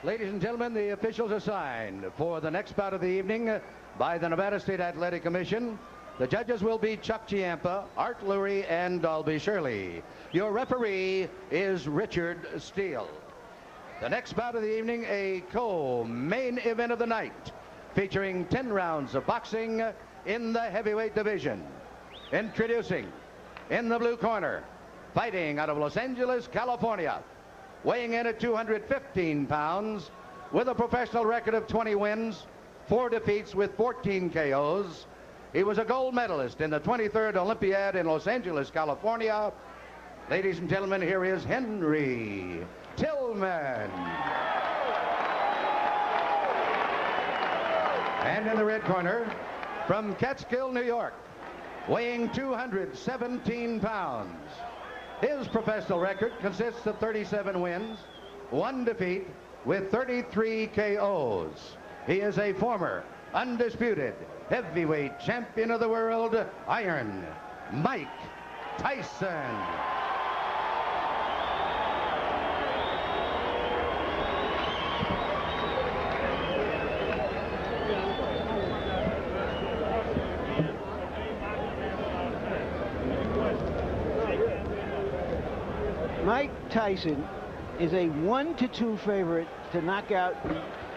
Ladies and gentlemen, the officials assigned for the next bout of the evening by the Nevada State Athletic Commission. The judges will be Chuck Chiampa, Art Lurie, and Dalby Shirley. Your referee is Richard Steele. The next bout of the evening, a co-main event of the night, featuring 10 rounds of boxing in the heavyweight division. Introducing, in the blue corner, fighting out of Los Angeles, California, weighing in at 215 pounds, with a professional record of 20 wins, 4 defeats with 14 KOs. He was a gold medalist in the 23rd Olympiad in Los Angeles, California. Ladies and gentlemen, here is Henry Tillman. And in the red corner, from Catskill, New York, weighing 217 pounds. His professional record consists of 37 wins, 1 defeat, with 33 KOs. He is a former undisputed heavyweight champion of the world, Iron Mike Tyson. Mike Tyson is a 1-2 favorite to knock out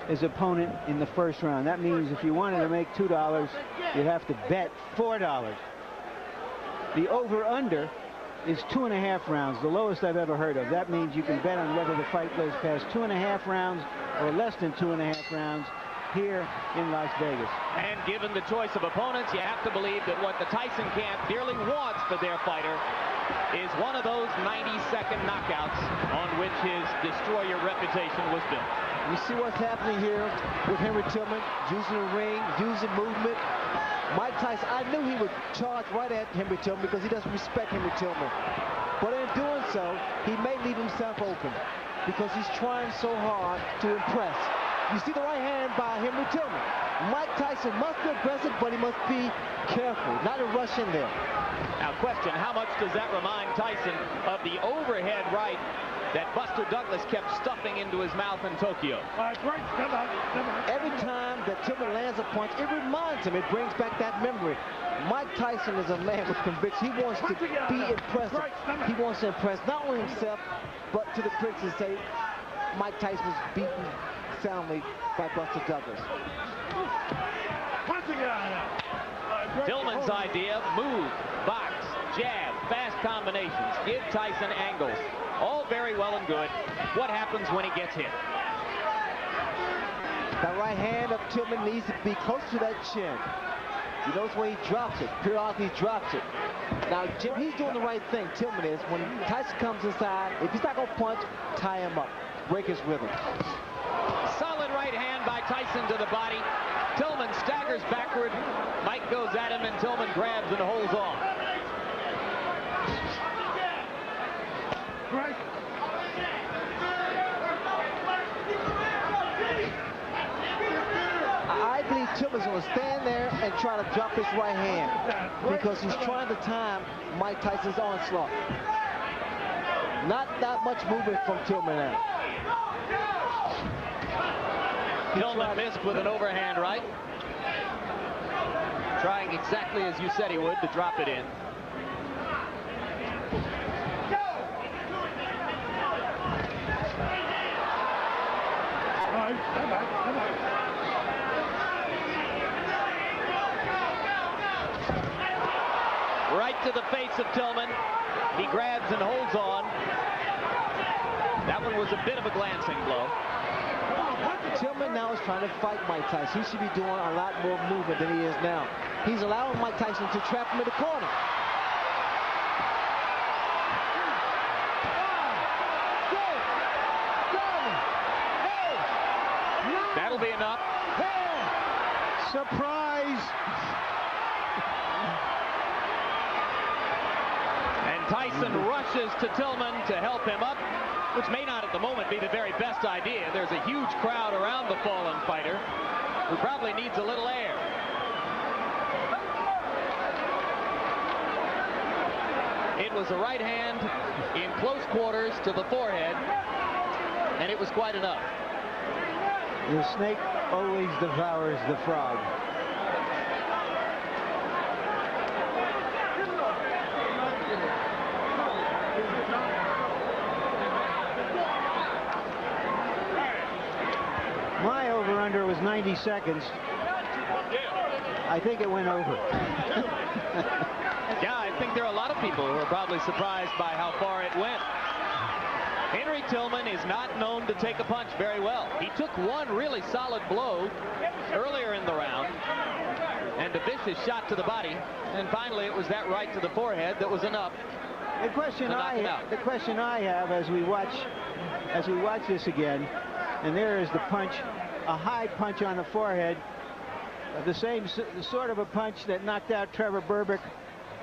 his opponent in the first round. That means if you wanted to make $2, you'd have to bet $4. The over-under is 2.5 rounds, the lowest I've ever heard of. That means you can bet on whether the fight goes past 2.5 rounds or less than 2.5 rounds here in Las Vegas. And given the choice of opponents, you have to believe that what the Tyson camp dearly wants for their fighter is one of those 90-second knockouts on which his destroyer reputation was built. You see what's happening here with Henry Tillman, using the ring, using movement. Mike Tyson, I knew he would charge right at Henry Tillman because he doesn't respect Henry Tillman. But in doing so, he may leave himself open because he's trying so hard to impress. You see the right hand by Henry Tillman. Mike Tyson must be aggressive, but he must be careful, not to rush in there. Now, question, how much does that remind Tyson of the overhead right that Buster Douglas kept stuffing into his mouth in Tokyo? Every time that Tillman lands a punch, it reminds him, it brings back that memory. Mike Tyson is a man with conviction. He wants to be impressive. He wants to impress not only himself, but to the critics and say, Mike Tyson was beaten soundly by Buster Douglas. Tillman's idea, move, box, jab, fast combinations, give Tyson angles. All very well and good. What happens when he gets hit? That right hand of Tillman needs to be close to that chin. You notice where he drops it. Periodically he drops it. Now, Jim, he's doing the right thing, Tillman is. When Tyson comes inside, if he's not going to punch, tie him up. Break his rhythm. Solid right hand by Tyson to the body. Tillman staggers backward. Mike goes at him, and Tillman grabs and holds on. I believe Tillman's going to stand there and try to drop his right hand because he's trying to time Mike Tyson's onslaught. Not that much movement from Tillman now. Tillman missed with an overhand right. Trying exactly as you said he would to drop it in. Right to the face of Tillman. He grabs and holds on. That one was a bit of a glancing blow. Tillman now is trying to fight Mike Tyson. He should be doing a lot more movement than he is now. He's allowing Mike Tyson to trap him in the corner. That'll be enough. Surprise! And Tyson rushes to Tillman to help him up, which may not at the moment be the very best idea. There's a huge crowd around the fallen fighter who probably needs a little air. It was a right hand in close quarters to the forehead, and it was quite enough. The snake always devours the frog. My over-under was 90 seconds. I think it went over. Yeah, I think there are a lot of people who are probably surprised by how far it went. Henry Tillman is not known to take a punch very well. He took one really solid blow earlier in the round, and a vicious shot to the body, and finally it was that right to the forehead that was enough. The question I have as we watch this again, and there is the punch, a high punch on the forehead, the sort of a punch that knocked out Trevor Berbick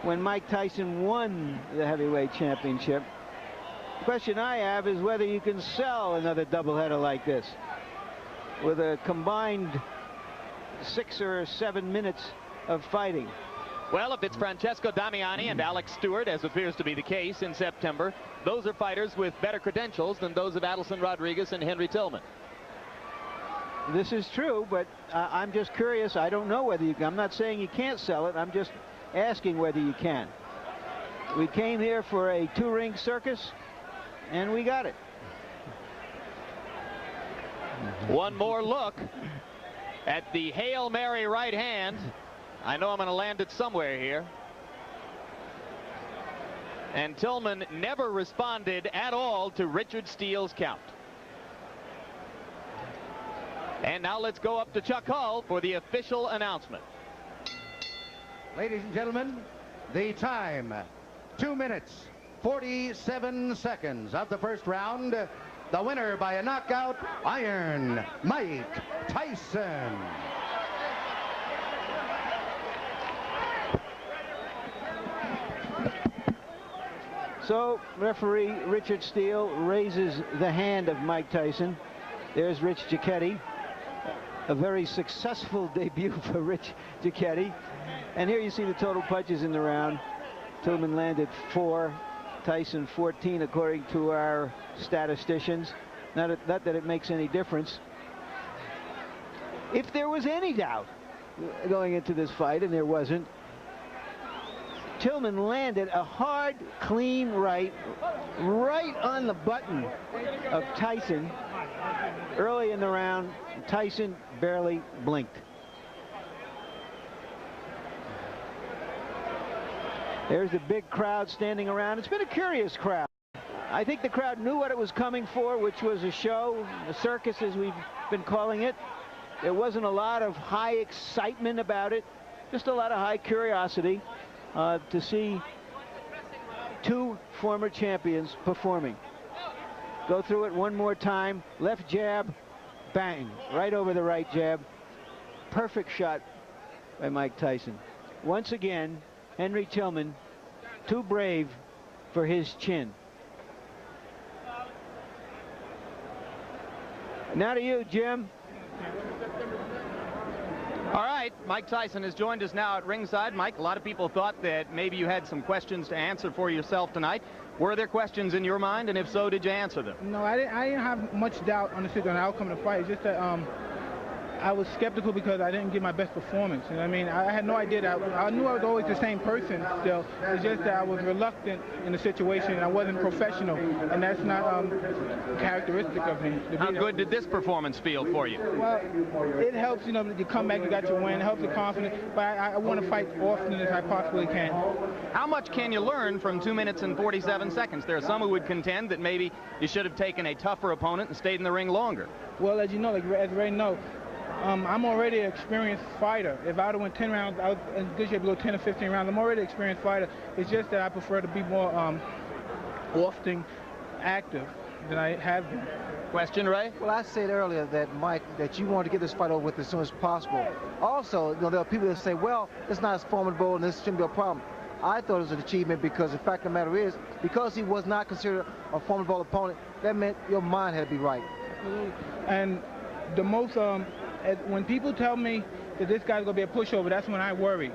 when Mike Tyson won the heavyweight championship. The question I have is whether you can sell another doubleheader like this with a combined 6 or 7 minutes of fighting. Well, if it's Francesco Damiani and Alex Stewart, as appears to be the case in September, those are fighters with better credentials than those of Adelson Rodriguez and Henry Tillman. This is true, but I'm just curious. I don't know whether you can. I'm not saying you can't sell it. I'm just asking whether you can. We came here for a 2-ring circus, and we got it. One more look at the Hail Mary right hand. I know I'm going to land it somewhere here. And Tillman never responded at all to Richard Steele's count. And now let's go up to Chuck Hull for the official announcement. Ladies and gentlemen, the time, 2 minutes, 47 seconds of the first round. The winner by a knockout, Iron Mike Tyson. So referee Richard Steele raises the hand of Mike Tyson. There's Rich Giacchetti. A very successful debut for Rich Giacchetti. And here you see the total punches in the round. Tillman landed 4, Tyson 14, according to our statisticians. Not that it makes any difference. If there was any doubt going into this fight, and there wasn't, Tillman landed a hard, clean right on the button of Tyson early in the round. Tyson barely blinked. There's the big crowd standing around. It's been a curious crowd. I think the crowd knew what it was coming for, which was a show, a circus as we've been calling it. There wasn't a lot of high excitement about it, just a lot of high curiosity to see 2 former champions performing. Go through it one more time. Left jab, bang, right over the right jab. Perfect shot by Mike Tyson. Once again, Henry Tillman, too brave for his chin. Now to you, Jim. All right, Mike Tyson has joined us now at ringside. Mike, a lot of people thought that maybe you had some questions to answer for yourself tonight. Were there questions in your mind, and if so, did you answer them? No, I didn't have much doubt on the outcome of the fight. It's just that I was skeptical because I didn't give my best performance. You know what I mean? I had no idea that I knew I was always the same person still. It's just that I was reluctant in the situation and I wasn't professional, and that's not characteristic of me. How good did this performance feel for you? Well, it helps, you know, you come back, you got your win, it helps the confidence, but I want to fight often as I possibly can. How much can you learn from 2 minutes and 47 seconds? There are some who would contend that maybe you should have taken a tougher opponent and stayed in the ring longer. Well, as you know, like as Ray knows, I'm already an experienced fighter. If I would have went 10 rounds, I was in good shape to go 10 or 15 rounds. I'm already an experienced fighter. It's just that I prefer to be more often active than I have been. Question, Ray? Well, I said earlier that, Mike, that you wanted to get this fight over with as soon as possible. Also, you know, there are people that say, well, it's not as formidable and this shouldn't be a problem. I thought it was an achievement because the fact of the matter is, because he was not considered a formidable opponent, that meant your mind had to be right. And the most, when people tell me that this guy's going to be a pushover, that's when I worry.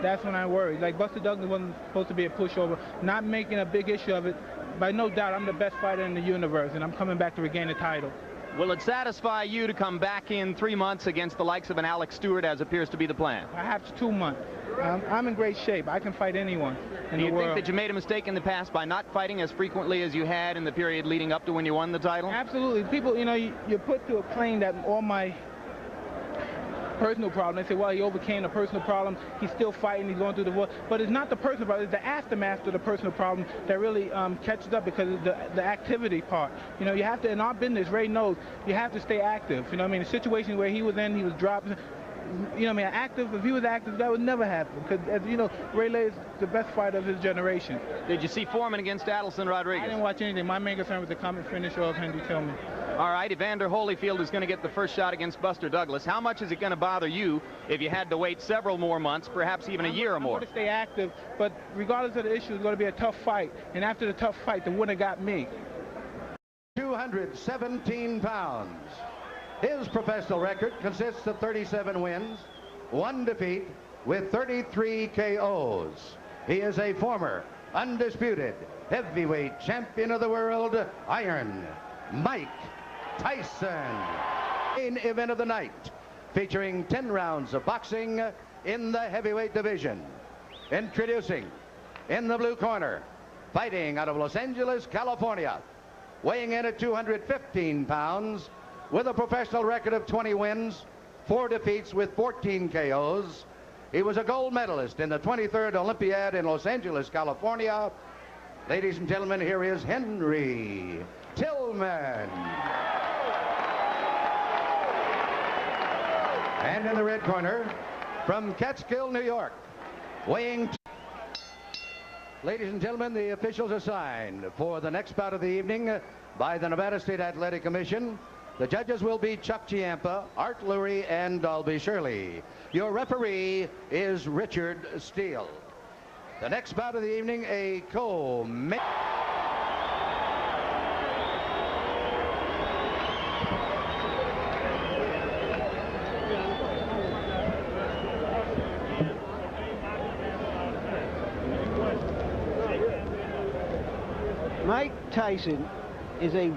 That's when I worry. Like Buster Douglas wasn't supposed to be a pushover, not making a big issue of it. By no doubt, I'm the best fighter in the universe, and I'm coming back to regain the title. Will it satisfy you to come back in 3 months against the likes of an Alex Stewart, as appears to be the plan? Perhaps 2 months. I'm in great shape. I can fight anyone in Do the you world. think that you made a mistake in the past by not fighting as frequently as you had in the period leading up to when you won the title? Absolutely. People, you know, you're put to a plane that all my personal problem. They say, well, he overcame the personal problem. He's still fighting. He's going through the war. But it's not the personal problem. It's the aftermath of the personal problem that really catches up, because of the activity part. You know, you have to, in our business, Ray knows, you have to stay active. You know what I mean? The situation where he was in, he was dropped. You know what I mean? Active, if he was active, that would never happen. Because, as you know, Ray Lay is the best fighter of his generation. Did you see Foreman against Adelson Rodriguez? I didn't watch anything. My main concern was the common finish of Henry Tillman. All right, Evander Holyfield is going to get the first shot against Buster Douglas. How much is it going to bother you if you had to wait several more months, perhaps even a year or more? I'm going to stay active, but regardless of the issue, it's going to be a tough fight. And after the tough fight, the winner got me. 217 pounds. His professional record consists of 37 wins, 1 defeat, with 33 KOs. He is a former undisputed heavyweight champion of the world, Iron Mike Tyson. Main event of the night, featuring 10 rounds of boxing in the heavyweight division. Introducing, in the blue corner, fighting out of Los Angeles, California, weighing in at 215 pounds, with a professional record of 20 wins, 4 defeats with 14 KOs. He was a gold medalist in the 23rd Olympiad in Los Angeles, California. Ladies and gentlemen, here is Henry Tillman. And in the red corner, from Catskill, New York, weighing... Ladies and gentlemen, the officials assigned for the next bout of the evening by the Nevada State Athletic Commission. The judges will be Chuck Chiampa, Art Lurie, and Dalby Shirley. Your referee is Richard Steele. The next bout of the evening, a co-main... Mike Tyson is a